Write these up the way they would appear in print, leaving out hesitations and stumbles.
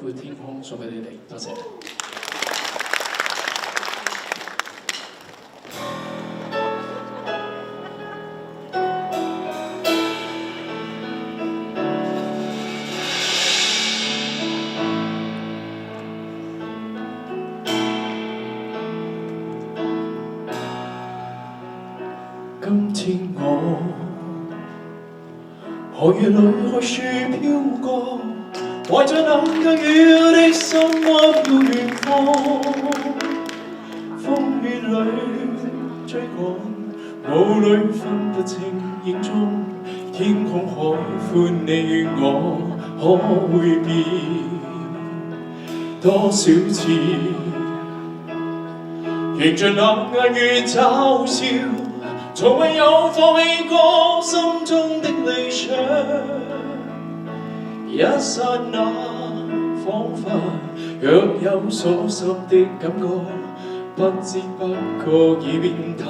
闊天空送俾你哋，多謝。今天我寒夜裏看樹飄過，懷着冷卻雨的心窩飄遠方。風雨裏追趕，霧裏分不清影蹤。天空海闊，你與我可會變多少次？迎着冷眼與嘲笑，從未有放棄過心中的理想。一剎那彷彿若有所失的感覺，不知不覺已變淡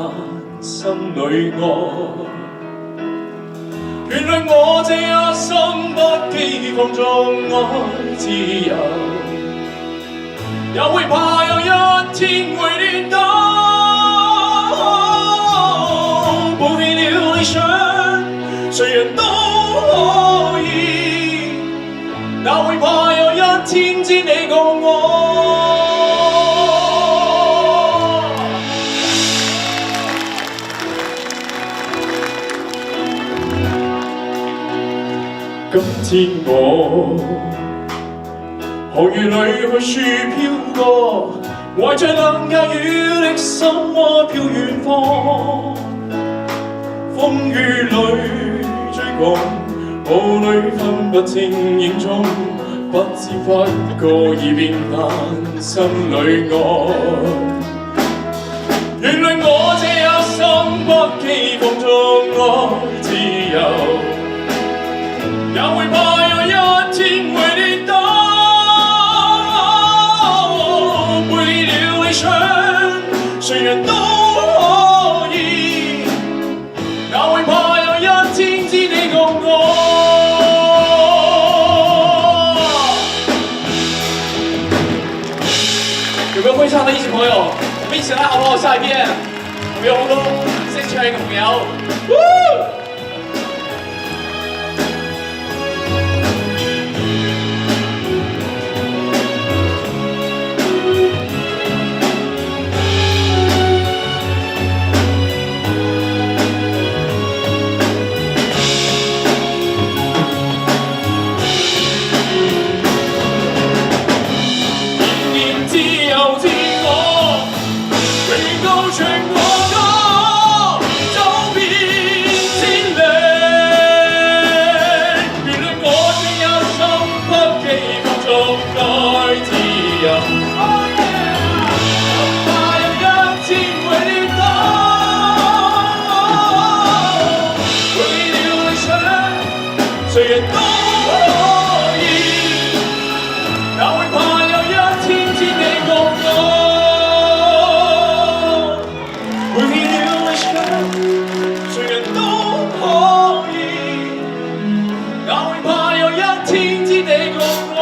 心裏愛。原來我這一生不羈放縱愛自由，也會怕有一天會跌倒。抱起了理想，誰人都可以，哪會怕有一天只你共我。今天我寒夜裏看樹飄過，懷着冷眼雨的心窩飄遠方。風雨裏追趕，霧裏分不清影蹤，不知不覺已變淡心裏愛。原來我這一生不羈放縱愛自由，也會怕有一天會跌倒。背棄了理想，誰人都可以，哪會怕有一天只你共我。有沒有會唱的一起朋友？我們一起來好不好？下一遍，我們有紅燈，先唱一個朋友。誰人都可以，哪會怕有一天只你共我。背棄了理想，誰人都可以，哪會怕有一天只你共我。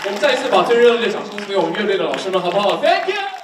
我们再一次把最热烈的掌声送给我们乐队的老师们，好不好 ？Thank you。